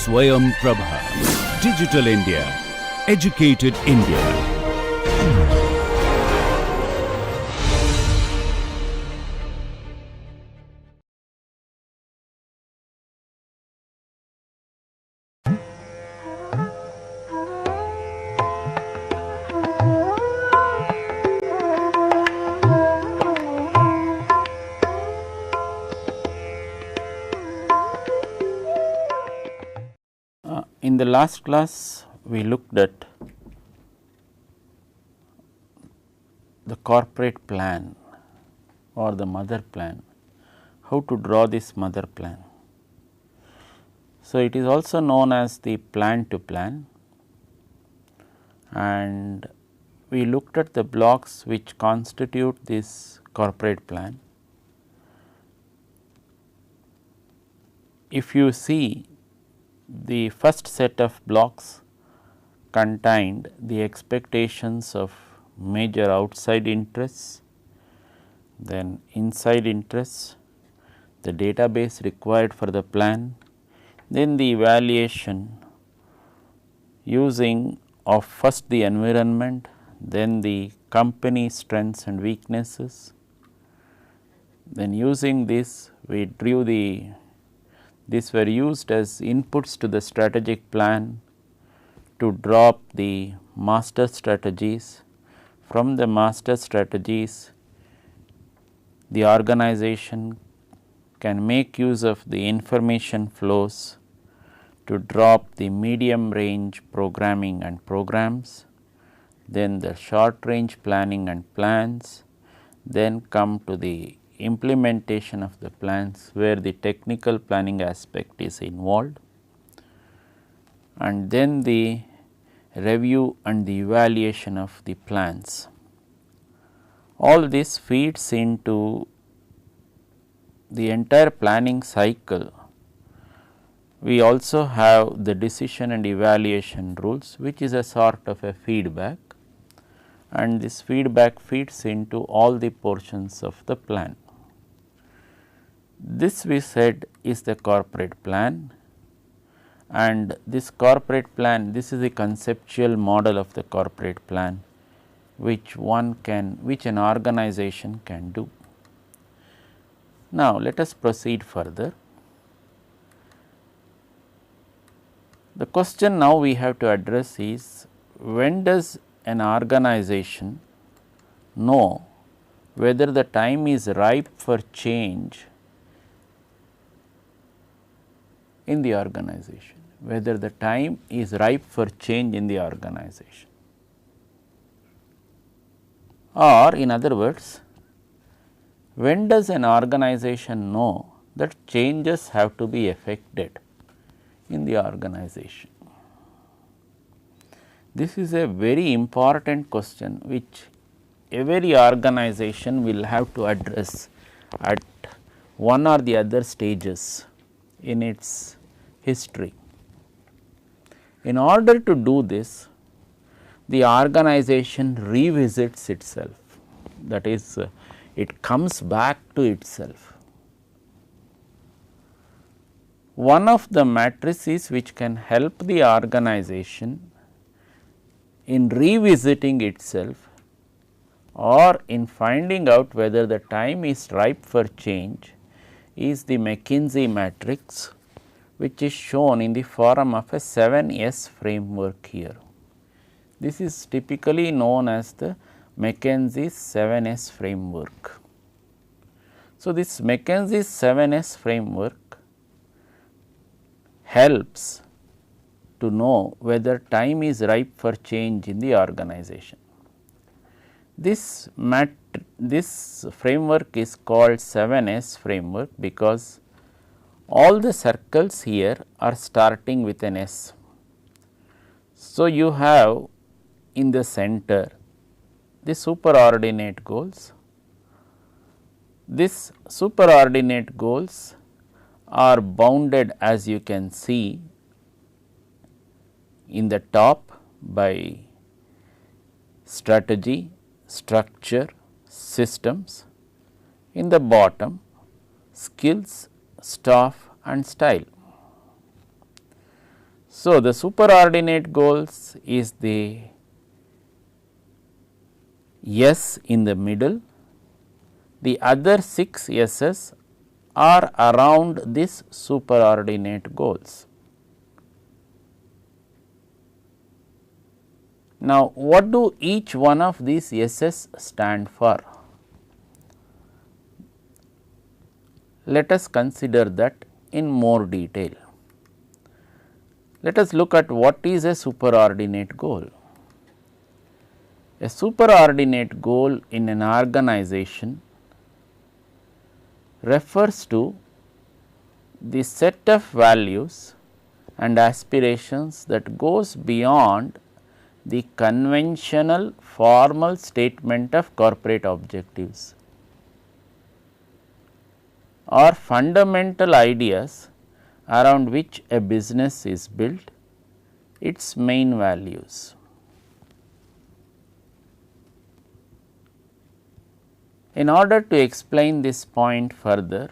Swayam Prabha. Digital India. Educated India. In the last class, we looked at the corporate plan or the mother plan, how to draw this mother plan. So, it is also known as the plan to plan, and we looked at the blocks which constitute this corporate plan. If you see, the first set of blocks contained the expectations of major outside interests, then inside interests, the database required for the plan, then the evaluation using of first the environment, then the company strengths and weaknesses. Then using this, we drew these were used as inputs to the strategic plan to draw up the master strategies. From the master strategies, the organization can make use of the information flows to draw up the medium range programming and programs, then the short range planning and plans, then come to the implementation of the plans where the technical planning aspect is involved, and then the review and the evaluation of the plans. All this feeds into the entire planning cycle. We also have the decision and evaluation rules, which is a sort of a feedback, and this feedback feeds into all the portions of the plan. This we said is the corporate plan, and this corporate plan, this is the conceptual model of the corporate plan which an organization can do. Now, let us proceed further. The question now we have to address is, when does an organization know whether the time is ripe for change in the organization, whether the time is ripe for change in the organization, or in other words, when does an organization know that changes have to be effected in the organization? This is a very important question which every organization will have to address at one or the other stages in its history. In order to do this, the organization revisits itself, that is, it comes back to itself. One of the matrices which can help the organization in revisiting itself or in finding out whether the time is ripe for change is the McKinsey matrix, which is shown in the form of a 7S framework here. This is typically known as the McKinsey's 7S framework. So, this McKinsey's 7S framework helps to know whether time is ripe for change in the organization. This framework is called 7S framework because all the circles here are starting with an S. So, you have in the center the superordinate goals. These superordinate goals are bounded, as you can see, in the top by strategy, structure, systems, in the bottom skills, staff and style. So, the superordinate goals is the S in the middle, the other 6 S's are around this superordinate goals. Now, what do each one of these S's stand for? Let us consider that in more detail. Let us look at what is a superordinate goal. A superordinate goal in an organization refers to the set of values and aspirations that goes beyond the conventional formal statement of corporate objectives or fundamental ideas around which a business is built, its main values. In order to explain this point further,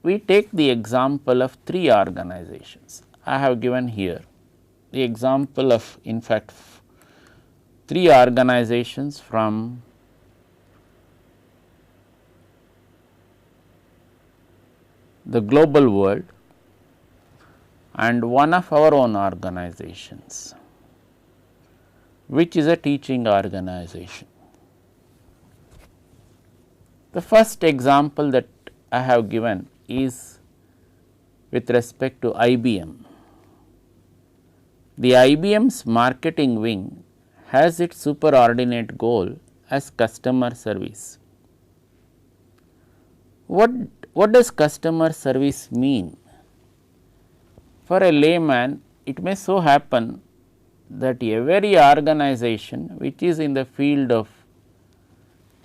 we take the example of 3 organizations. I have given here the example of in fact 3 organizations from the global world and one of our own organizations, which is a teaching organization. The first example that I have given is with respect to IBM. The IBM's marketing wing has its superordinate goal as customer service. What does customer service mean? For a layman, it may so happen that every organization which is in the field of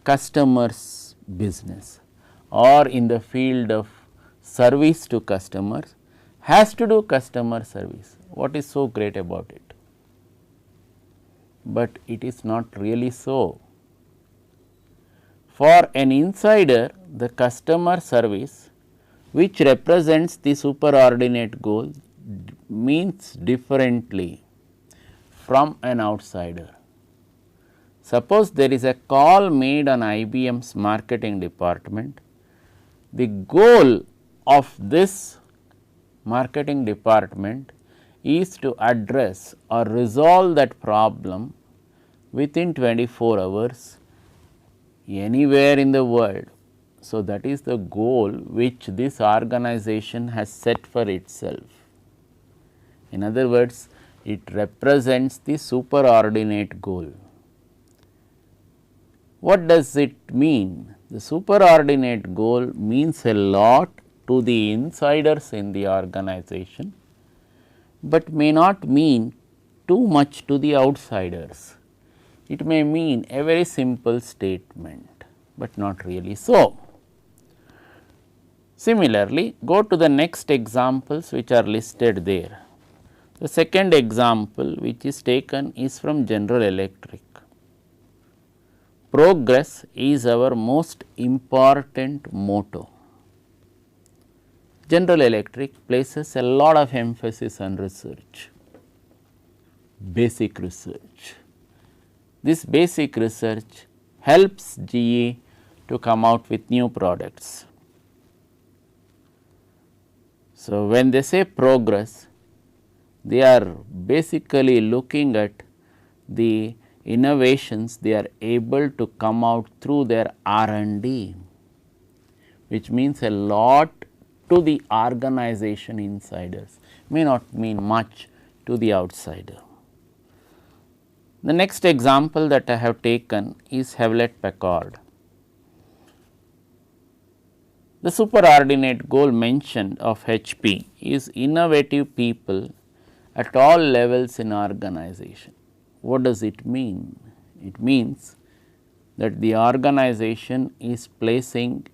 customers business or in the field of service to customers has to do customer service. What is so great about it? But it is not really so. For an insider, the customer service, which represents the superordinate goal, means differently from an outsider. Suppose there is a call made on IBM's marketing department. The goal of this marketing department is to address or resolve that problem within 24 hours anywhere in the world. So, that is the goal which this organization has set for itself. In other words, it represents the superordinate goal. What does it mean? The superordinate goal means a lot to the insiders in the organization, but may not mean too much to the outsiders. It may mean a very simple statement, but not really so. Similarly, go to the next examples which are listed there. The second example which is taken is from General Electric. Progress is our most important motto. General Electric places a lot of emphasis on research, basic research. This basic research helps GE to come out with new products. So, when they say progress, they are basically looking at the innovations they are able to come out through their R&D, which means a lot to the organization insiders, may not mean much to the outsider. The next example that I have taken is Hewlett Packard. The superordinate goal mentioned of HP is innovative people at all levels in organization. What does it mean? It means that the organization is placing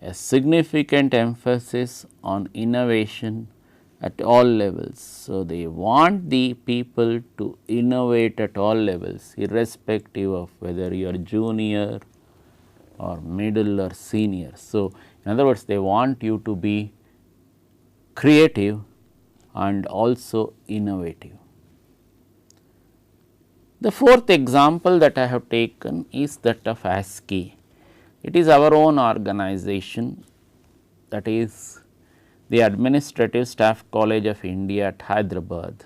a significant emphasis on innovation at all levels. So, they want the people to innovate at all levels, irrespective of whether you are junior or middle or senior. So, in other words, they want you to be creative and also innovative. The fourth example that I have taken is that of IISc. It is our own organization, that is the Administrative Staff College of India at Hyderabad.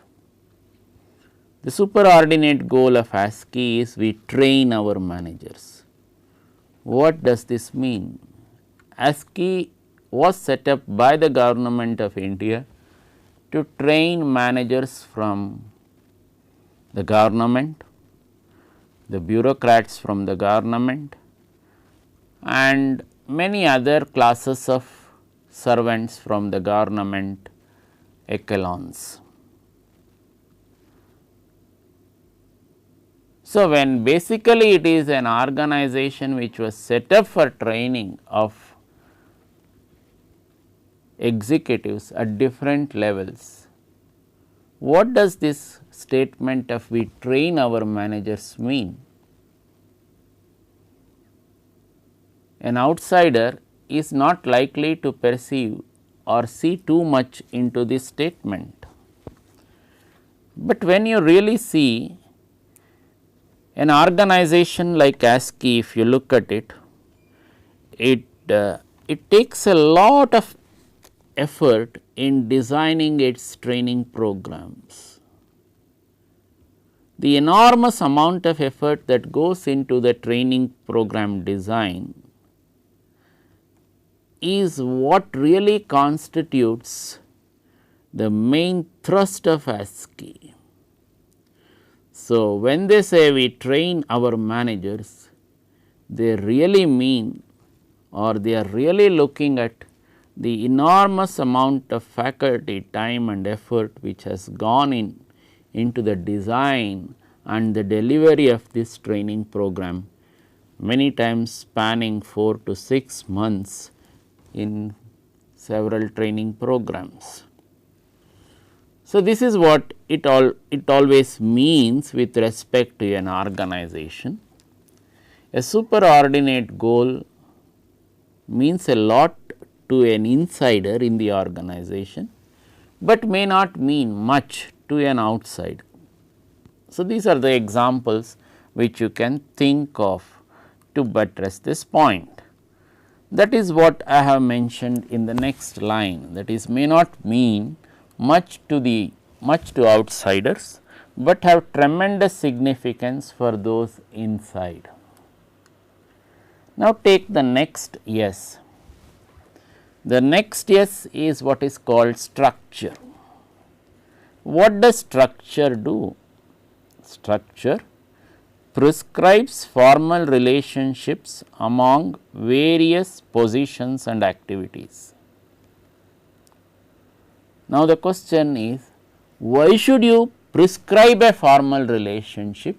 The superordinate goal of IISc is we train our managers. What does this mean? IISc was set up by the government of India to train managers from the government, the bureaucrats from the government, and many other classes of servants from the government echelons. So, when basically it is an organization which was set up for training of executives at different levels, what does this statement of we train our managers mean? An outsider is not likely to perceive or see too much into this statement. But when you really see an organization like IISc, if you look at it, it takes a lot of effort in designing its training programs. The enormous amount of effort that goes into the training program design is what really constitutes the main thrust of IISc. So, when they say we train our managers, they really mean, or they are really looking at the enormous amount of faculty time and effort which has gone into the design and the delivery of this training program, many times spanning 4 to 6 months in several training programs. So, this is what it always means with respect to an organization. A superordinate goal means a lot to an insider in the organization, but may not mean much to an outsider. So, these are the examples which you can think of to buttress this point. That is what I have mentioned in the next line, that is may not mean much to outsiders, but have tremendous significance for those inside. Now, take the next S. The next S is what is called structure. What does structure do? Structure prescribes formal relationships among various positions and activities. Now, the question is, why should you prescribe a formal relationship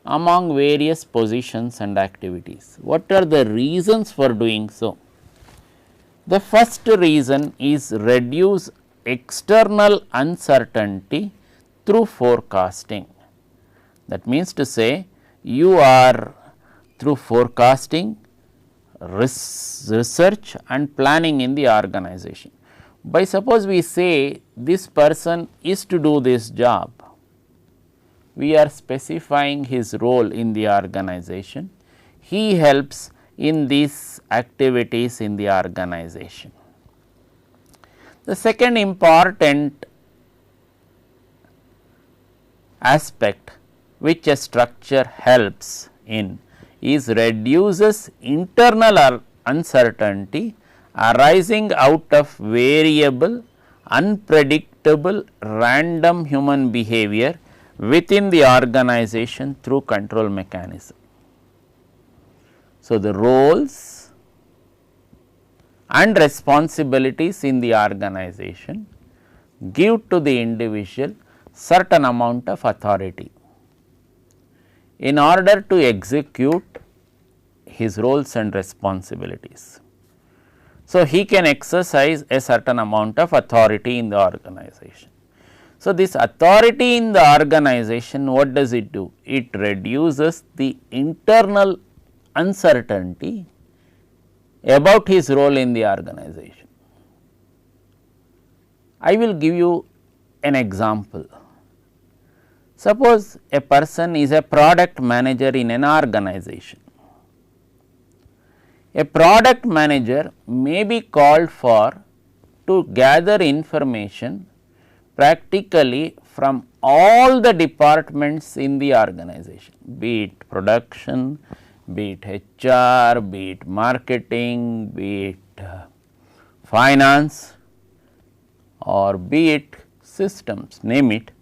among various positions and activities? What are the reasons for doing so? The first reason is reduce external uncertainty through forecasting. That means to say, you are through forecasting, research and planning in the organization. By suppose we say this person is to do this job, we are specifying his role in the organization. He helps in these activities in the organization. The second important aspect which a structure helps in is reduces internal uncertainty arising out of variable, unpredictable, random human behavior within the organization through control mechanism. So, the roles and responsibilities in the organization give to the individual certain amount of authority in order to execute his roles and responsibilities. So, he can exercise a certain amount of authority in the organization. So, this authority in the organization, what does it do? It reduces the internal uncertainty about his role in the organization. I will give you an example. Suppose a person is a product manager in an organization. A product manager may be called for to gather information practically from all the departments in the organization, be it production, be it HR, be it marketing, be it finance, or be it systems, name it.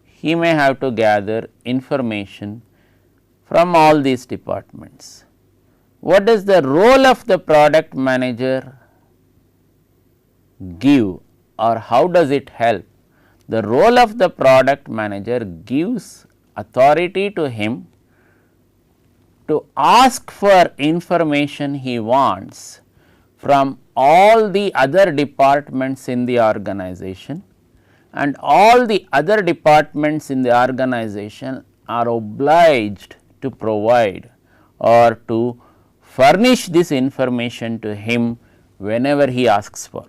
He may have to gather information from all these departments. What does the role of the product manager give, or how does it help? The role of the product manager gives authority to him to ask for information he wants from all the other departments in the organization, and all the other departments in the organization are obliged to provide or to furnish this information to him whenever he asks for.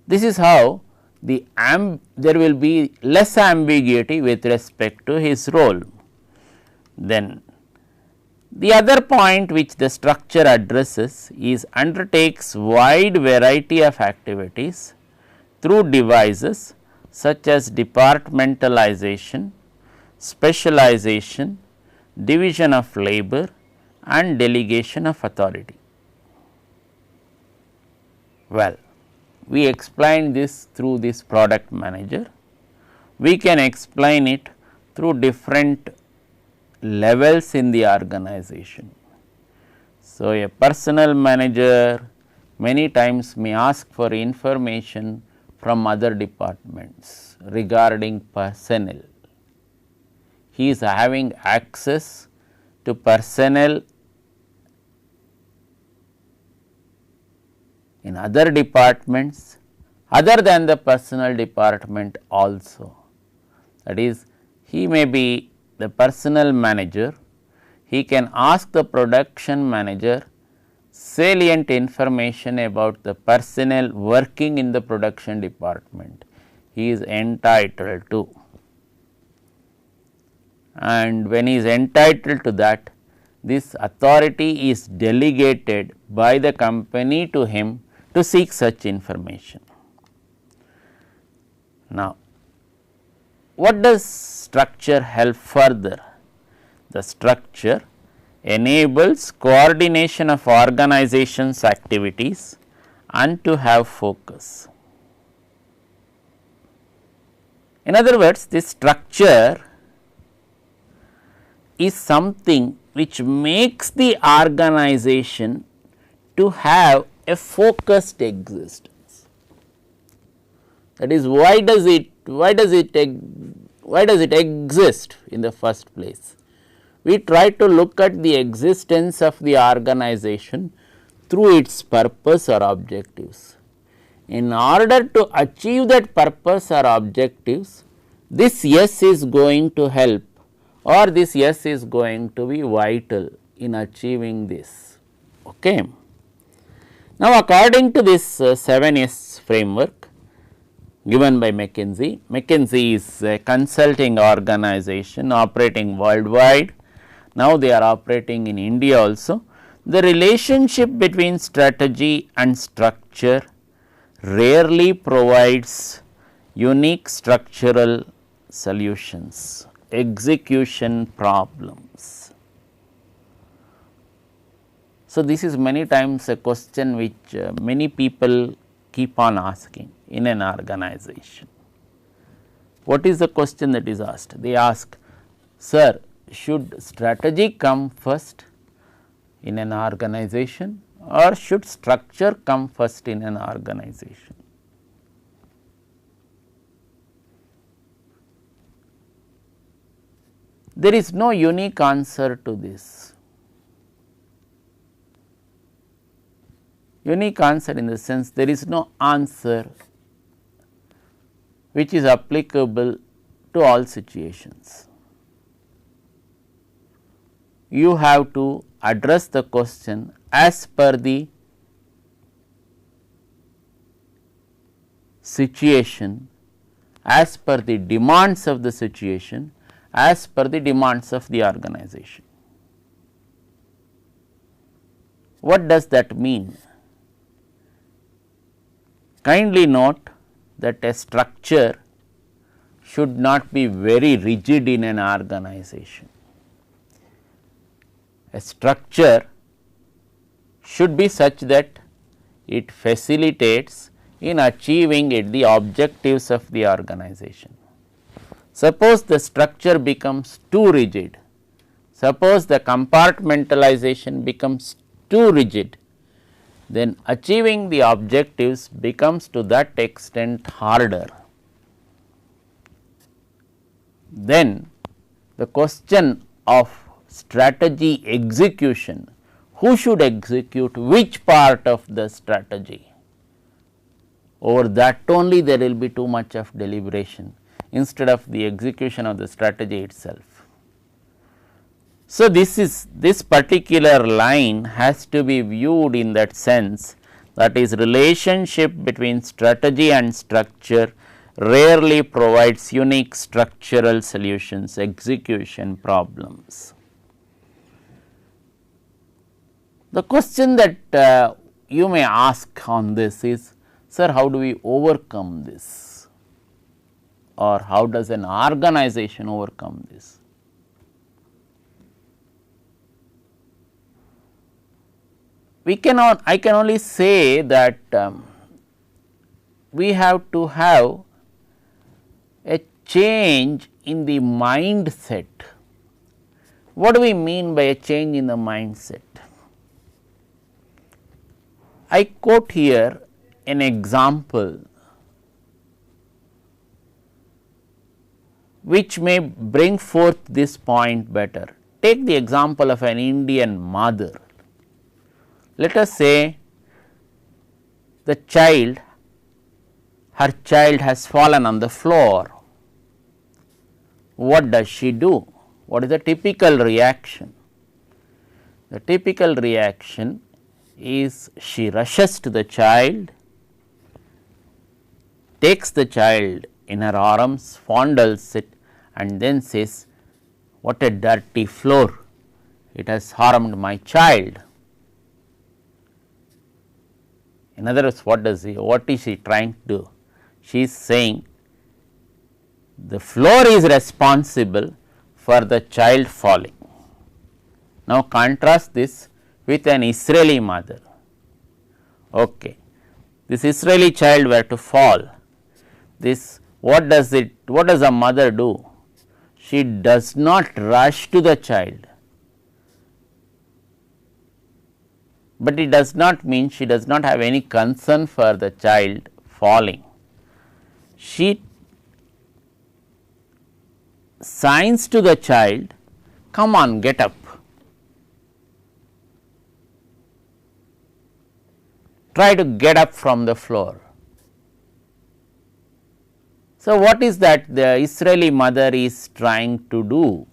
This is how there will be less ambiguity with respect to his role. Then the other point which the structure addresses is undertakes wide variety of activities through devices such as departmentalization, specialization, division of labor and delegation of authority. Well, we explained this through this product manager. We can explain it through different levels in the organization. So, a personnel manager many times may ask for information from other departments regarding personnel. He is having access to personnel in other departments other than the personnel department also. That is, he may be the personnel manager, he can ask the production manager salient information about the personnel working in the production department. He is entitled to, and when he is entitled to that, this authority is delegated by the company to him to seek such information. Now, what does structure help further? The structure enables coordination of organization's activities and to have focus. In other words, this structure is something which makes the organization to have a focused existence. That is, why does it exist in the first place? We try to look at the existence of the organization through its purpose or objectives. In order to achieve that purpose or objectives, this S is going to help, or this S is going to be vital in achieving this. Okay. Now, according to this 7S framework given by McKinsey, McKinsey is a consulting organization operating worldwide. Now, they are operating in India also. The relationship between strategy and structure rarely provides unique structural solutions, execution problems. So, this is many times a question which many people keep on asking in an organization. What is the question that is asked? They ask, sir, should strategy come first in an organization, or should structure come first in an organization? There is no unique answer to this. Unique answer in the sense there is no answer which is applicable to all situations. You have to address the question as per the situation, as per the demands of the situation, as per the demands of the organization. What does that mean? Kindly note that a structure should not be very rigid in an organization. A structure should be such that it facilitates in achieving the objectives of the organization. Suppose the structure becomes too rigid, suppose the compartmentalization becomes too rigid, then achieving the objectives becomes to that extent harder. Then the question of strategy execution, who should execute which part of the strategy, over that only there will be too much of deliberation instead of the execution of the strategy itself. So, this particular line has to be viewed in that sense, that is, relationship between strategy and structure rarely provides unique structural solutions, execution problems. The question that you may ask on this is, sir, how do we overcome this, or how does an organization overcome this? I can only say that we have to have a change in the mindset. What do we mean by a change in the mindset? I quote here an example which may bring forth this point better. Take the example of an Indian mother. Let us say the child, her child has fallen on the floor. What does she do? What is the typical reaction? The typical reaction is she rushes to the child, takes the child in her arms, fondles it, and then says, "What a dirty floor, it has harmed my child." In other words, what is she trying to do? She is saying the floor is responsible for the child falling. Now, contrast this with an Israeli mother. Okay. This Israeli child were to fall. What does a mother do? She does not rush to the child, but it does not mean she does not have any concern for the child falling. She signs to the child, "Come on, get up." Try to get up from the floor. So, what is that the Israeli mother is trying to do?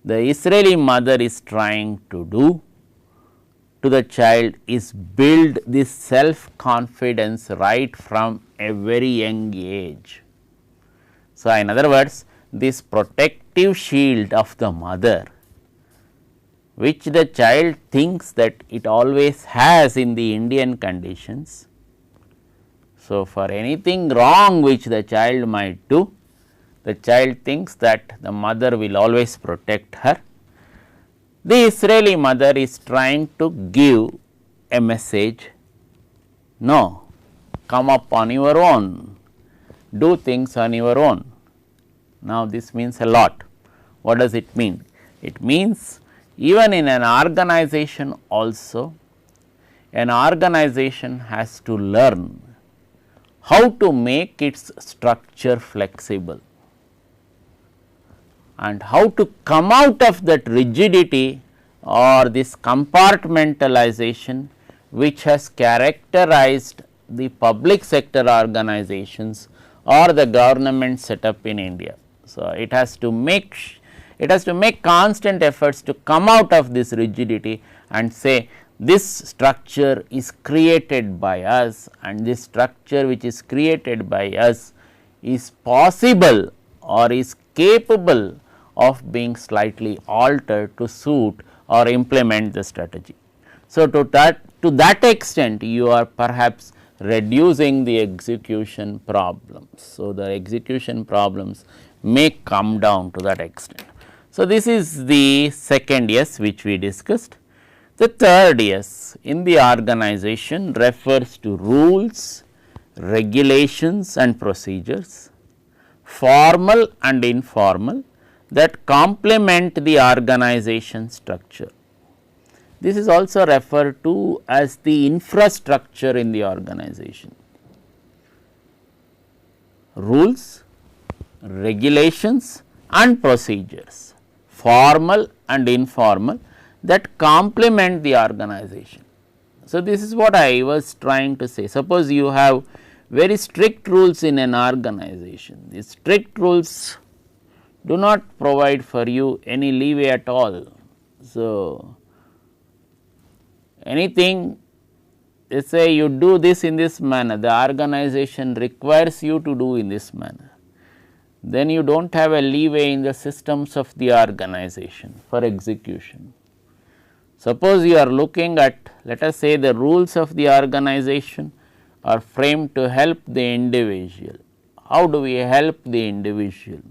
The Israeli mother is trying to do to the child is build this self confidence right from a very young age. So, in other words, this protective shield of the mother, which the child thinks that it always has in the Indian conditions. So, for anything wrong which the child might do, the child thinks that the mother will always protect her. The Israeli mother is trying to give a message, no, come up on your own, do things on your own. Now, this means a lot. What does it mean? It means even in an organization also, an organization has to learn how to make its structure flexible and how to come out of that rigidity or this compartmentalization which has characterized the public sector organizations or the government setup in India. So, it has to make It has to make constant efforts to come out of this rigidity and say this structure is created by us, and this structure which is created by us is possible or is capable of being slightly altered to suit or implement the strategy. So, to that extent you are perhaps reducing the execution problems. So, the execution problems may come down to that extent. So, this is the second yes which we discussed. The third yes in the organization refers to rules, regulations and procedures, formal and informal, that complement the organization structure. This is also referred to as the infrastructure in the organization. Rules, regulations and procedures, formal and informal, that complement the organization. So, this is what I was trying to say. Suppose you have very strict rules in an organization. These strict rules do not provide for you any leeway at all. So, anything they say you do this in this manner, the organization requires you to do in this manner, then you do not have a leeway in the systems of the organization for execution. Suppose you are looking at, let us say, the rules of the organization are framed to help the individual. How do we help the individual?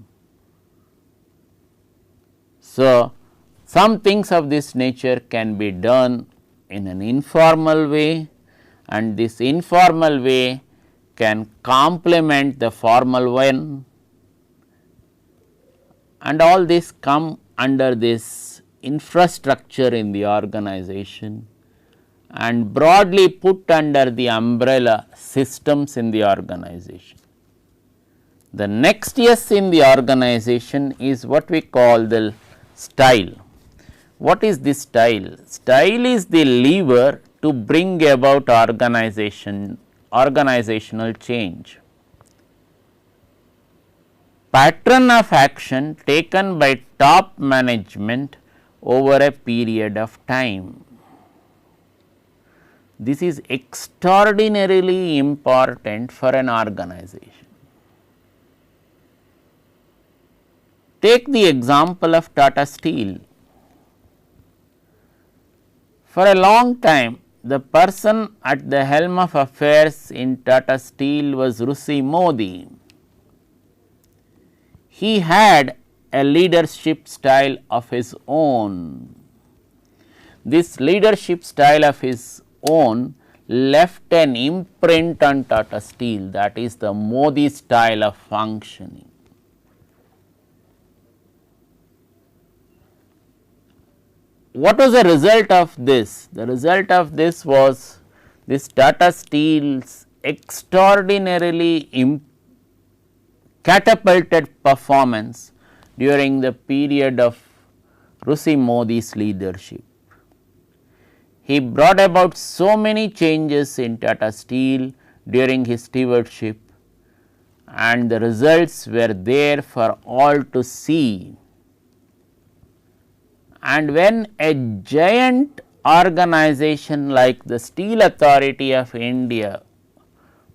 So, some things of this nature can be done in an informal way, and this informal way can complement the formal one, and all this come under this infrastructure in the organization and broadly put under the umbrella systems in the organization. The next yes in the organization is what we call the style. What is this style? Style is the lever to bring about organizational change. Pattern of action taken by top management over a period of time. This is extraordinarily important for an organization. Take the example of Tata Steel. For a long time, the person at the helm of affairs in Tata Steel was Rishi Modi. He had a leadership style of his own. This leadership style of his own left an imprint on Tata Steel, that is the Modi style of functioning. What was the result of this? The result of this was this Tata Steel's extraordinarily catapulted performance during the period of Rishi Modi's leadership. He brought about so many changes in Tata Steel during his stewardship, and the results were there for all to see. And when a giant organization like the Steel Authority of India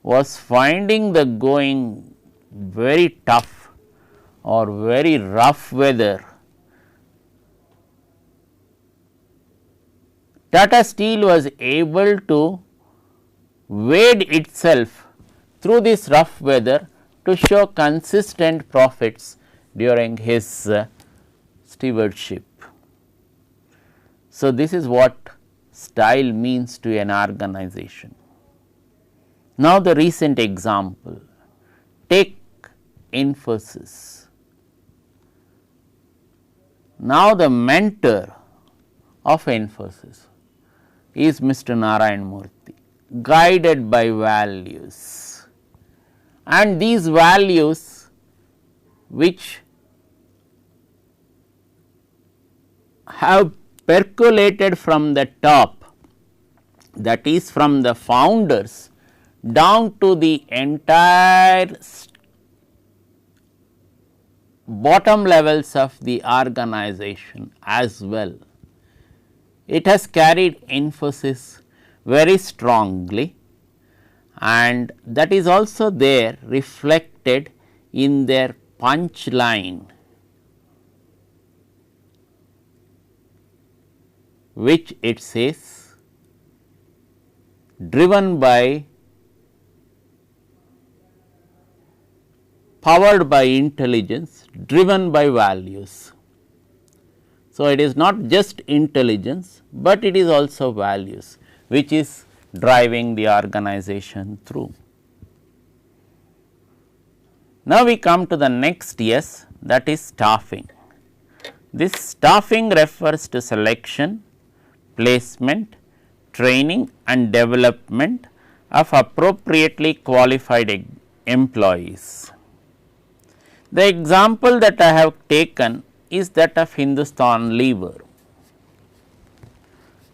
was finding the going very tough or very rough weather, Tata Steel was able to wade itself through this rough weather to show consistent profits during his stewardship. So, this is what style means to an organization. Now, the recent example, take Infosys. Now, the mentor of Infosys is Mr. Narayan Murthy, guided by values, and these values which have percolated from the top, that is from the founders down to the entire bottom levels of the organization as well. It has carried emphasis very strongly, and that is also there reflected in their punch line, which it says driven by, powered by intelligence, driven by values. So, it is not just intelligence, but it is also values which is driving the organization through. Now, we come to the next S, that is staffing. This staffing refers to selection, placement, training and development of appropriately qualified employees. The example that I have taken is that of Hindustan Lever.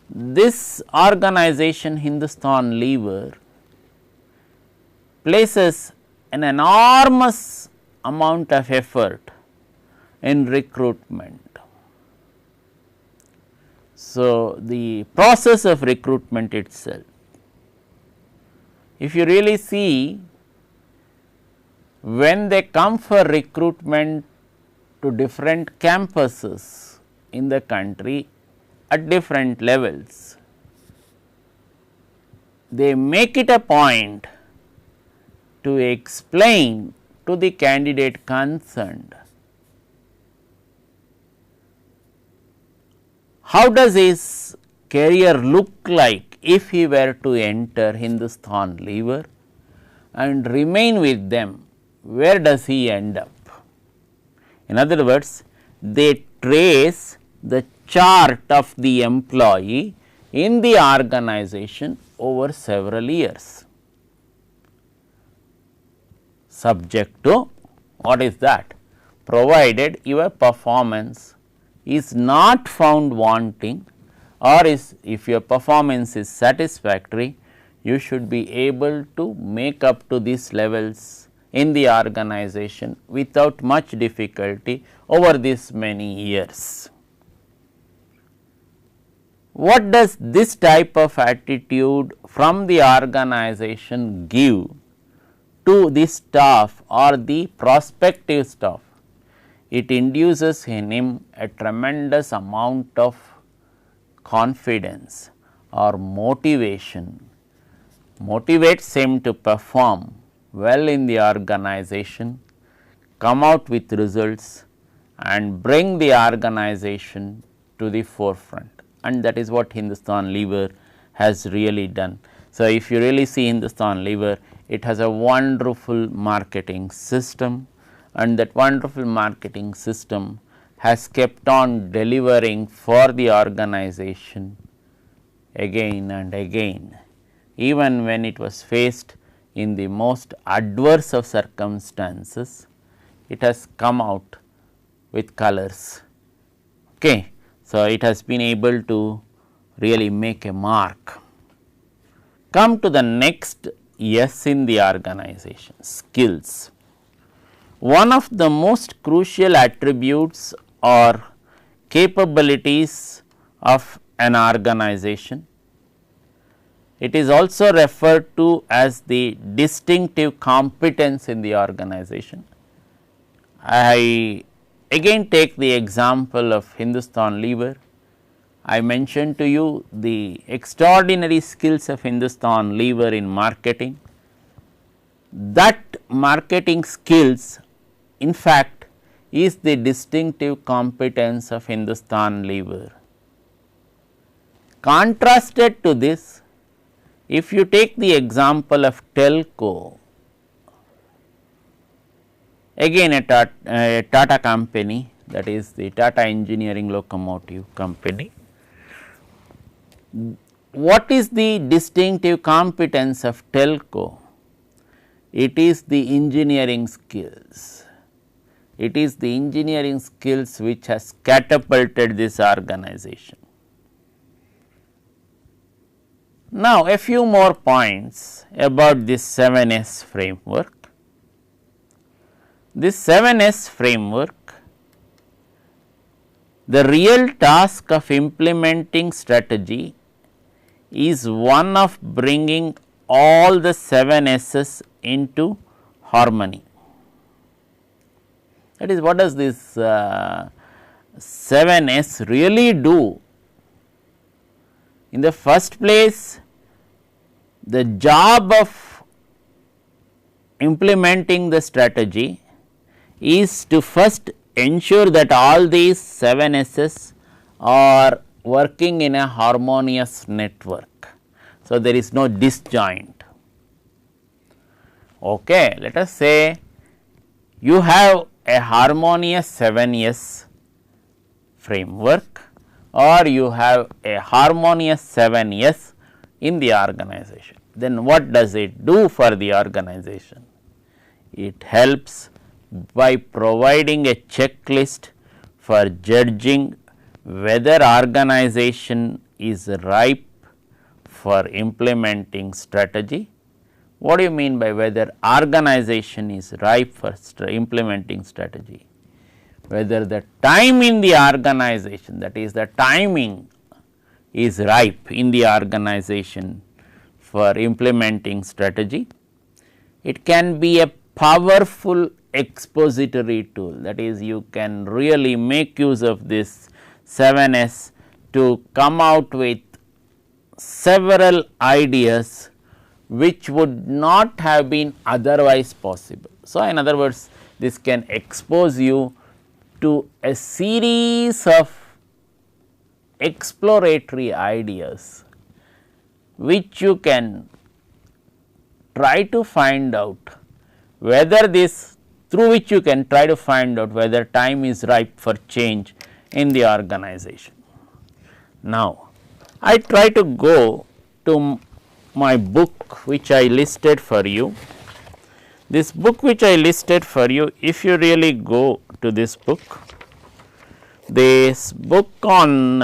This organization Hindustan Lever places an enormous amount of effort in recruitment. So, the process of recruitment itself, if you really see, when they come for recruitment to different campuses in the country at different levels, they make it a point to explain to the candidate concerned how does his career look like if he were to enter Hindustan Lever and remain with them, where does he end up? In other words, they trace the chart of the employee in the organization over several years, subject to what is that? Provided your performance is not found wanting, or is if your performance is satisfactory, you should be able to make up to these levels in the organization without much difficulty over this many years. What does this type of attitude from the organization give to the staff or the prospective staff? It induces in him a tremendous amount of confidence or motivation, motivates him to perform well in the organization, come out with results and bring the organization to the forefront, and that is what Hindustan Lever has really done. So, if you really see Hindustan Lever, it has a wonderful marketing system, and that wonderful marketing system has kept on delivering for the organization again and again, even when it was faced in the most adverse of circumstances. It has come out with colors. Okay. So, it has been able to really make a mark. Come to the next S in the organization, skills. One of the most crucial attributes or capabilities of an organization. It is also referred to as the distinctive competence in the organization. I again take the example of Hindustan Lever. I mentioned to you the extraordinary skills of Hindustan Lever in marketing. That marketing skills in fact is the distinctive competence of Hindustan Lever. Contrasted to this, if you take the example of Telco, again a Tata company, that is the Tata Engineering Locomotive Company. What is the distinctive competence of Telco? It is the engineering skills. It is the engineering skills which has catapulted this organization. Now, a few more points about this 7S framework. This 7S framework The real task of implementing strategy is one of bringing all the 7 S's into harmony. That is, what does this 7 S really do? In the first place, the job of implementing the strategy is to first ensure that all these 7 S's are working in a harmonious network. So, there is no disjoint. Okay. Let us say you have a harmonious 7 S framework, or you have a harmonious 7 S in the organization. Then what does it do for the organization? It helps by providing a checklist for judging whether organization is ripe for implementing strategy. What do you mean by whether organization is ripe for implementing strategy? Whether the time in the organization, that is the timing, is ripe in the organization for implementing strategy. It can be a powerful expository tool, that is, you can really make use of this 7 S to come out with several ideas which would not have been otherwise possible. So, in other words, this can expose you to a series of exploratory ideas which you can try to find out whether this, through which you can try to find out whether time is ripe for change in the organization. Now, I try to go to my book which I listed for you. This book which I listed for you, if you really go to this book on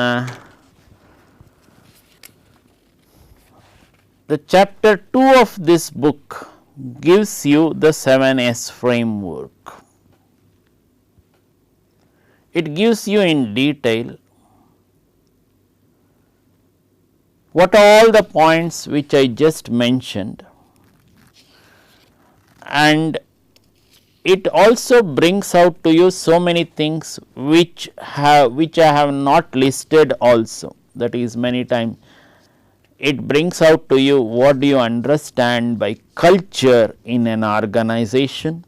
the chapter 2 of this book gives you the 7 S framework. It gives you in detail what are all the points which I just mentioned, and it also brings out to you so many things which I have not listed also. That is, many times it brings out to you what do you understand by culture in an organization.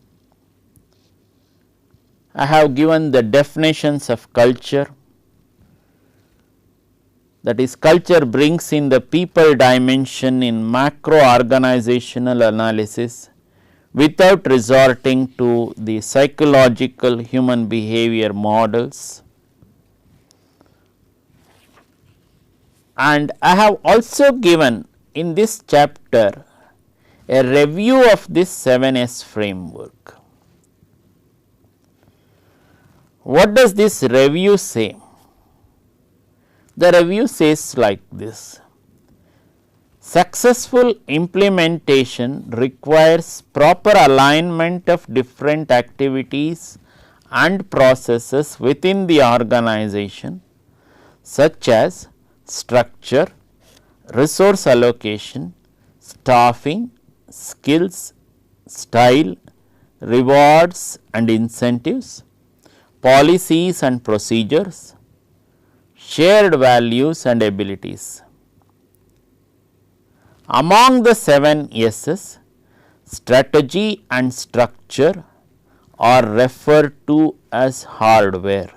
I have given the definitions of culture. That is, culture brings in the people dimension in macro organizational analysis without resorting to the psychological human behavior models. And I have also given in this chapter a review of this 7 S framework. What does this review say? The review says like this: successful implementation requires proper alignment of different activities and processes within the organization, such as structure, resource allocation, staffing, skills, style, rewards and incentives, policies and procedures, shared values and abilities. Among the 7 S's, strategy and structure are referred to as hardware.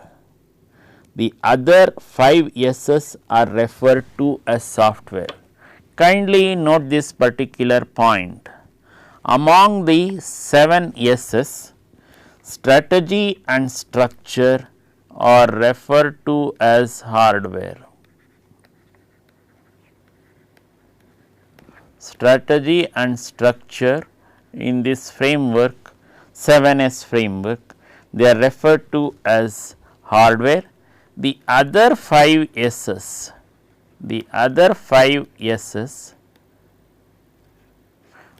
The other 5 S's are referred to as software. Kindly note this particular point. Among the 7 S's, strategy and structure are referred to as hardware. Strategy and structure in this framework, 7 S framework, they are referred to as hardware. The other 5 S's,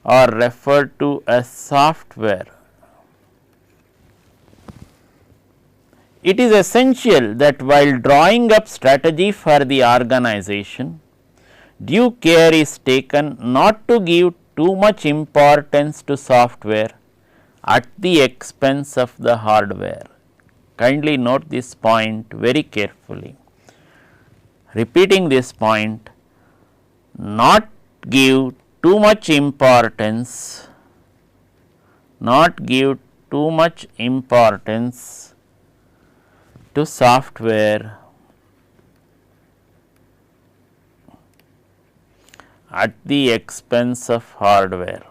are referred to as software. it is essential that while drawing up strategy for the organization, due care is taken not to give too much importance to software at the expense of the hardware. Kindly note this point very carefully. Repeating this point, not give too much importance, not give too much importance to software at the expense of hardware.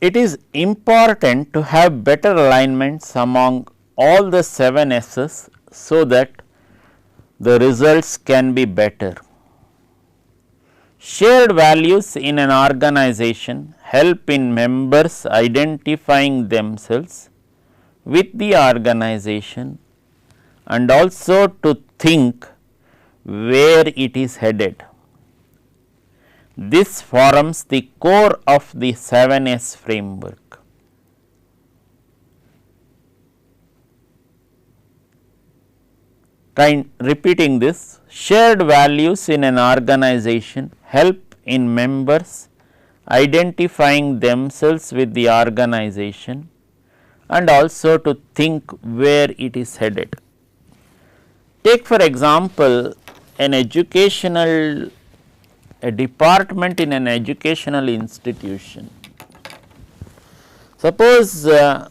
It is important to have better alignments among all the 7 S's so that the results can be better. Shared values in an organization help in members identifying themselves with the organization and also to think where it is headed. This forms the core of the 7S framework. Repeating this, shared values in an organization help in members identifying themselves with the organization and also to think where it is headed. Take for example, a department in an educational institution. Suppose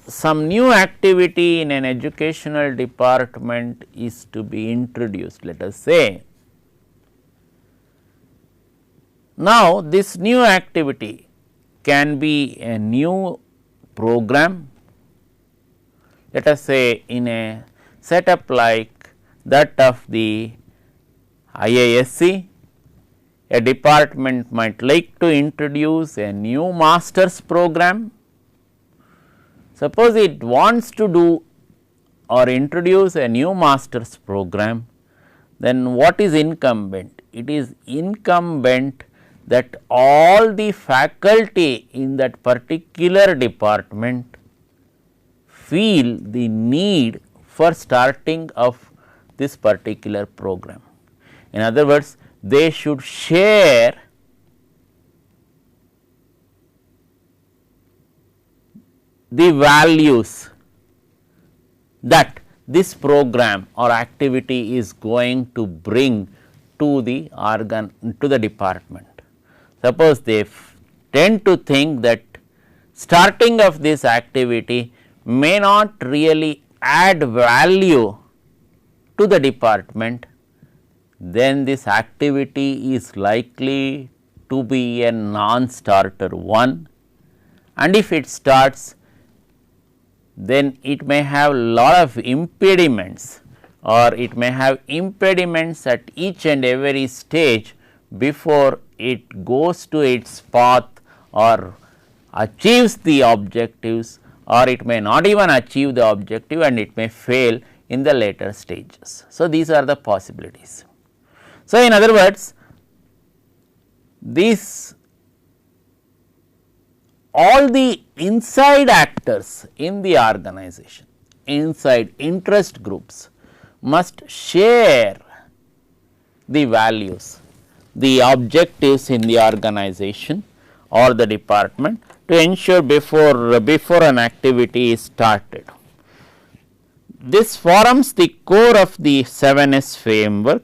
some new activity in an educational department is to be introduced, let us say. Now, this new activity can be a new program, let us say in a setup like that of the IISc. A department might like to introduce a new master's program. Suppose it wants to do or introduce a new master's program, then what is incumbent? It is incumbent that all the faculty in that particular department feel the need for starting of this particular program. In other words, they should share the values that this program or activity is going to bring to the department. Suppose they tend to think that starting of this activity may not really add value to the department, then this activity is likely to be a non-starter one, and if it starts, then it may have lot of impediments, or it may have impediments at each and every stage before it goes to its path or achieves the objectives, or it may not even achieve the objective and it may fail in the later stages. So, these are the possibilities. So, in other words, all the inside actors in the organization, inside interest groups must share the values, the objectives in the organization or the department to ensure before an activity is started. This forms the core of the 7S framework.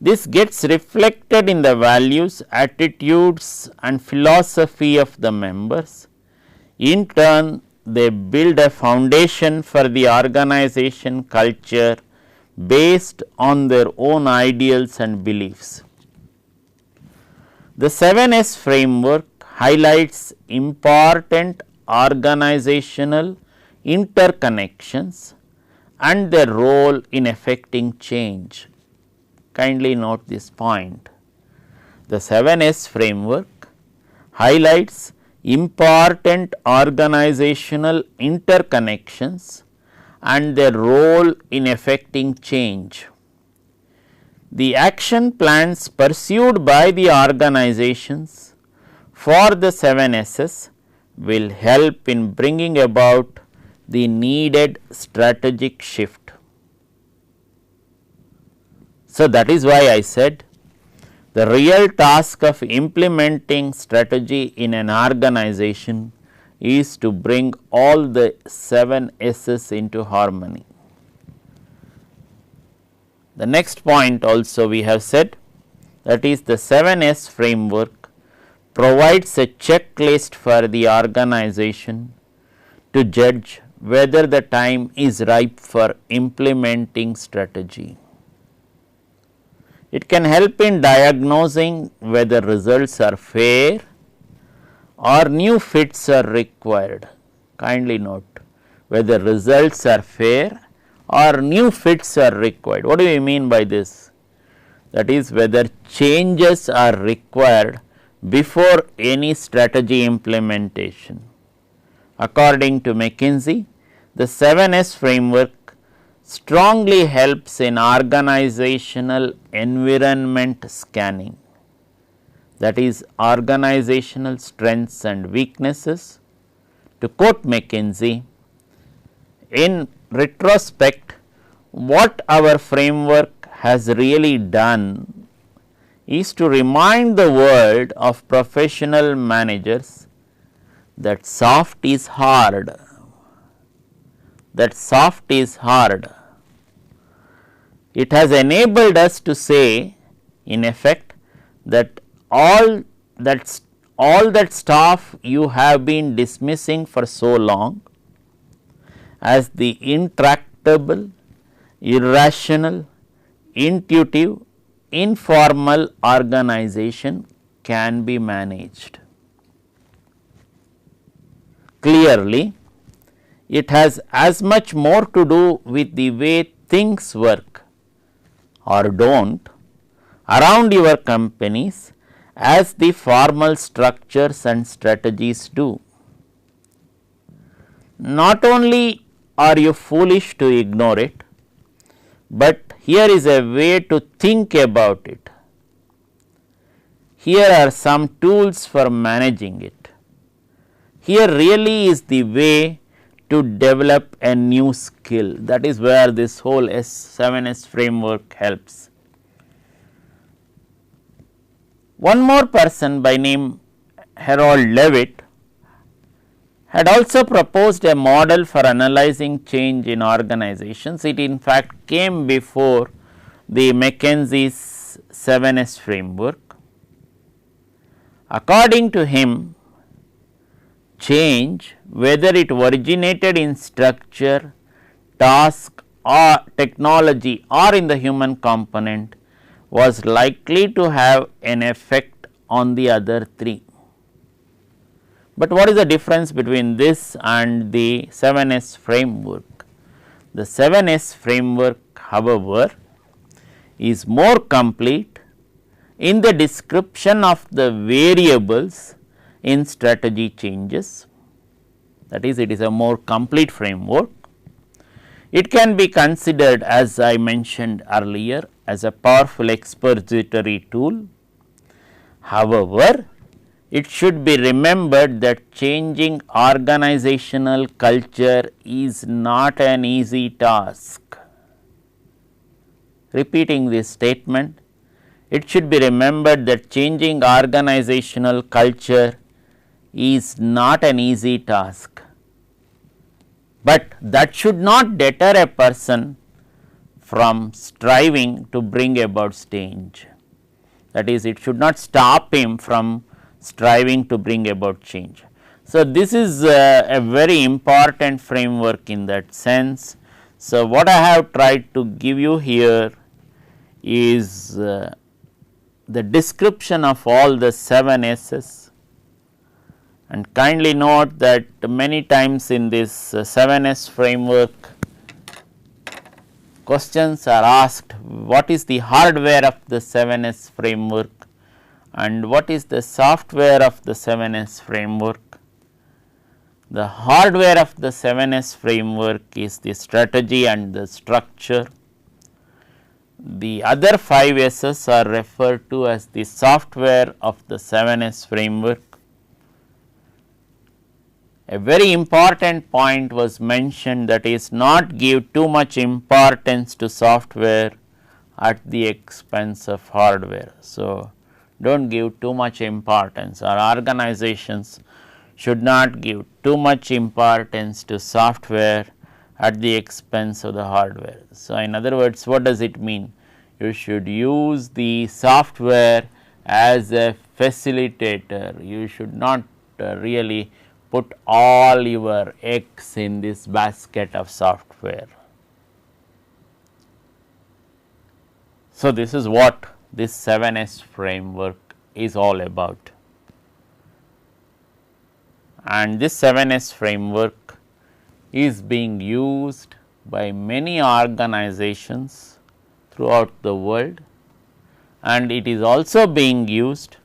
This gets reflected in the values, attitudes and philosophy of the members. In turn, they build a foundation for the organization culture based on their own ideals and beliefs. The 7S framework highlights important organizational interconnections and their role in effecting change. Kindly note this point. The 7S framework highlights important organizational interconnections and their role in effecting change. The action plans pursued by the organizations for the 7 S's will help in bringing about the needed strategic shift. So, that is why I said the real task of implementing strategy in an organization is to bring all the 7 S's into harmony. The next point also we have said, that is the 7S framework provides a checklist for the organization to judge whether the time is ripe for implementing strategy. It can help in diagnosing whether results are fair or new fits are required. Kindly note, whether results are fair or new fits are required. What do we mean by this? That is, whether changes are required before any strategy implementation. According to McKinsey, the 7S framework strongly helps in organizational environment scanning, that is organizational strengths and weaknesses. To quote McKinsey, in retrospect, what our framework has really done is to remind the world of professional managers that soft is hard, It has enabled us to say in effect that all that stuff you have been dismissing for so long as the intractable, irrational, intuitive, informal organization can be managed. Clearly, it has as much more to do with the way things work or don't around your companies as the formal structures and strategies do. Not only are you foolish to ignore it, but here is a way to think about it. Here are some tools for managing it. Here really is the way to develop a new skill. That is where this whole 7S framework helps. One more person by name Harold Levitt had also proposed a model for analyzing change in organizations. It in fact came before the McKinsey's 7S framework. According to him, change, whether it originated in structure, task or technology or in the human component, was likely to have an effect on the other three. But what is the difference between this and the 7S framework? The 7S framework, however, is more complete in the description of the variables in strategy changes. That is, it is a more complete framework. It can be considered, as I mentioned earlier, as a powerful expository tool. However, it should be remembered that changing organizational culture is not an easy task. Repeating this statement, it should be remembered that changing organizational culture is not an easy task, but that should not deter a person from striving to bring about change. That is, it should not stop him from striving to bring about change. So, this is a very important framework in that sense. So, what I have tried to give you here is the description of all the 7 S's, and kindly note that many times in this 7S framework, questions are asked, what is the hardware of the 7S framework and what is the software of the 7S framework. The hardware of the 7S framework is the strategy and the structure. The other 5 S's are referred to as the software of the 7S framework. A very important point was mentioned, that is, not give too much importance to software at the expense of hardware. So, do not give too much importance, or organizations should not give too much importance to software at the expense of the hardware. So, in other words, what does it mean? You should use the software as a facilitator. You should not really put all your eggs in this basket of software. So, this is what this 7S framework is all about. And this 7S framework is being used by many organizations throughout the world, and it is also being used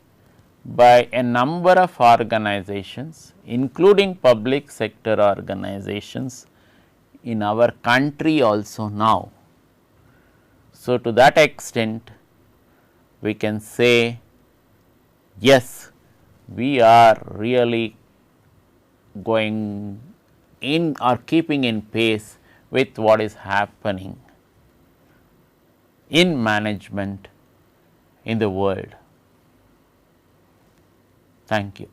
by a number of organizations, including public sector organizations in our country also now. So, to that extent, we can say, yes, we are really going in or keeping in pace with what is happening in management in the world. Thank you.